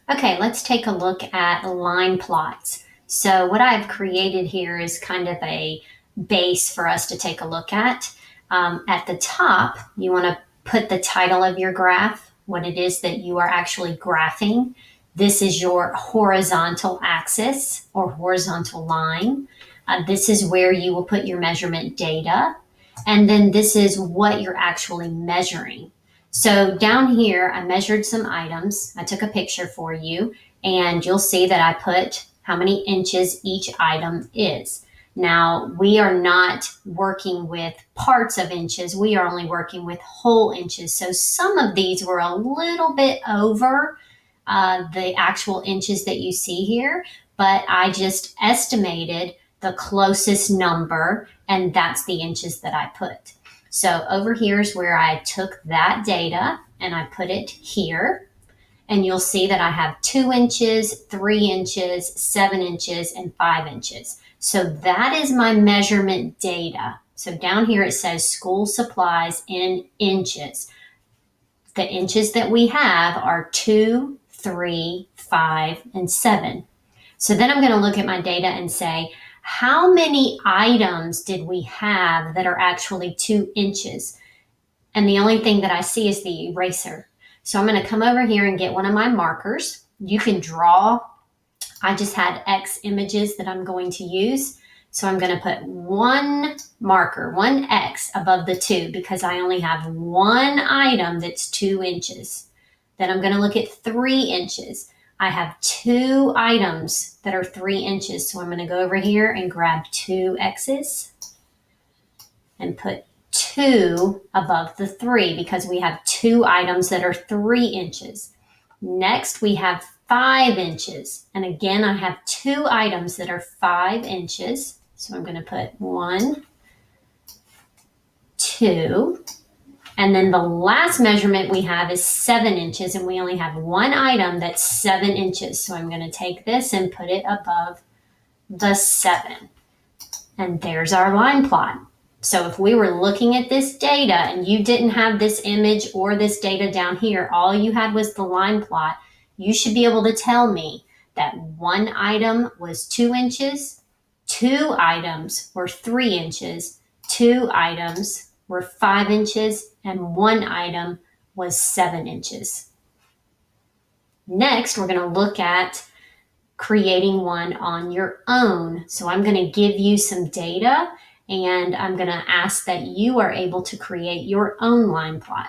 Okay, let's take a look at line plots. So what I've created here is kind of a base for us to take a look at. At the top, you want to put the title of your graph, what it is that you are actually graphing. This is your horizontal axis or horizontal line. This is where you will put your measurement data. And then this is what you're actually measuring. So down here, I measured some items. I took a picture for you, and you'll see that I put how many inches each item is. Now, we are not working with parts of inches. We are only working with whole inches. So some of these were a little bit over the actual inches that you see here, but I just estimated the closest number, and that's the inches that I put. So over here is where I took that data and I put it here. And you'll see that I have 2 inches, 3 inches, 7 inches, and 5 inches. So that is my measurement data. So down here it says school supplies in inches. The inches that we have are 2, 3, 5, and 7. So then I'm going to look at my data and say, how many items did we have that are actually 2 inches? And the only thing that I see is the eraser. So I'm going to come over here and get one of my markers. You can draw. I just had X images that I'm going to use. So I'm going to put one marker, one X above the 2 because I only have one item that's 2 inches. Then I'm going to look at 3 inches. I have 2 items that are 3 inches. So I'm going to go over here and grab 2 X's and put 2 above the 3 because we have 2 items that are 3 inches. Next, we have 5 inches. And again, I have 2 items that are 5 inches. So I'm going to put 1, 2. And then the last measurement we have is 7 inches, and we only have one item that's 7 inches. So I'm going to take this and put it above the 7. And there's our line plot. So if we were looking at this data and you didn't have this image or this data down here, all you had was the line plot, you should be able to tell me that one item was 2 inches, 2 items were 3 inches, 2 items were 5 inches, and 1 item was 7 inches. Next, we're going to look at creating one on your own. So I'm going to give you some data, and I'm going to ask that you are able to create your own line plot.